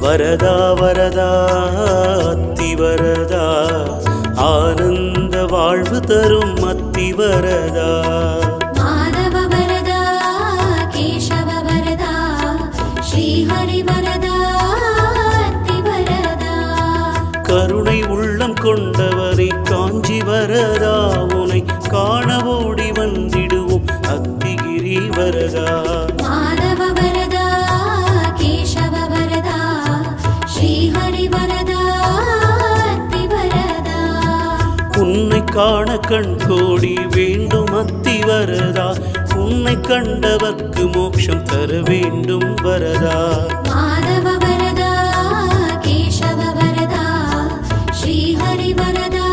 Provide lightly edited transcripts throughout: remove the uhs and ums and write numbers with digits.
வரதா வரதா அத்தி வரதா ஆனந்த வாழ்வு தரும் அத்தி வரதா மாதவ வரதா கேசவ வரதா ஸ்ரீஹரி வரதா அத்தி வரதா கருணை உள்ளம் கொண்டவரை காஞ்சி வரதா உனை காண ஓடி வந்திடுவோம் அத்திகிரி வரதா மாதவ வரதா கேசவ வரதா ஸ்ரீஹரி வரதா அத்தி வரதா உன்னை காண கண் கோடி வேண்டும் அத்தி வரதா உன்னை கண்டவர்க்கு மோட்சம் தர வேண்டும் வரதா மாதவ வரதா கேசவ வரதா ஸ்ரீஹரி வரதா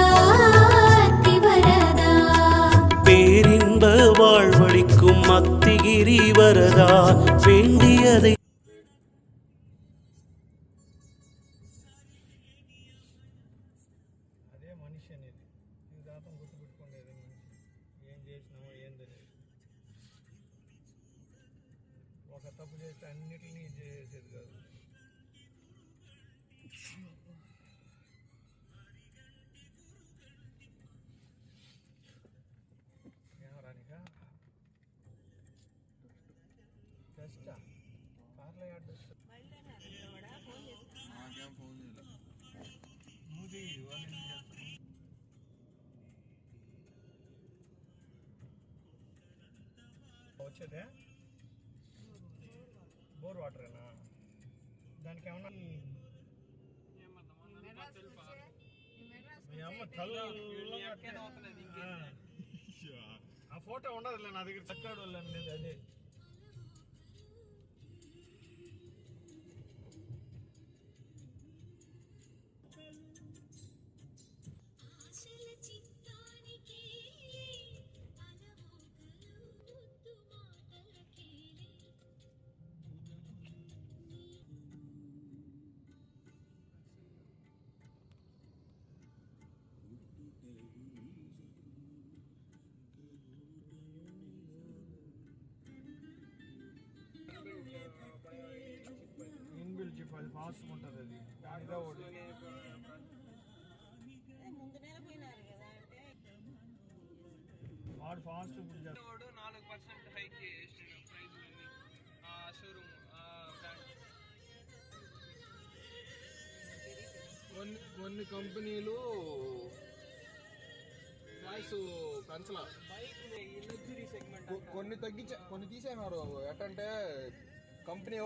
அத்தி வரதா பேரின்ப வாழ்வழிக்கும் அத்திகிரி வரதா வேண்டியதை అదే మనిషి అనేది ఇది దాతం గుర్తుపెట్టుకునేది మనిషి ఏం చేసినామో ఏం తెలియదు ఒక తప్పు చేస్తే అన్నిటినీ చేసేది కాదు ఏమరానికా జస్టా కార్లో యాడ్ మూది వచ్చేదే బోర్ వాటరేనా దానికి ఏమన్నా మీ అమ్మ ఆ ఫోటో ఉండదులే నా దగ్గర చక్కడు వాళ్ళండి అదే ఇన్బిల్ట్ చిప్ అది ఫాస్ట్ ఉంటుంది అది దానిలో వాడు ఫాస్ట్ వాడు 4% హైక్ చేసిన ప్రైస్ షోరూమ్ కొన్ని కంపెనీలు ప్రైస్ పెంచలా కొన్ని తగ్గించే కొన్ని తీసేసినారు ఎట్టంటే కంపెనీ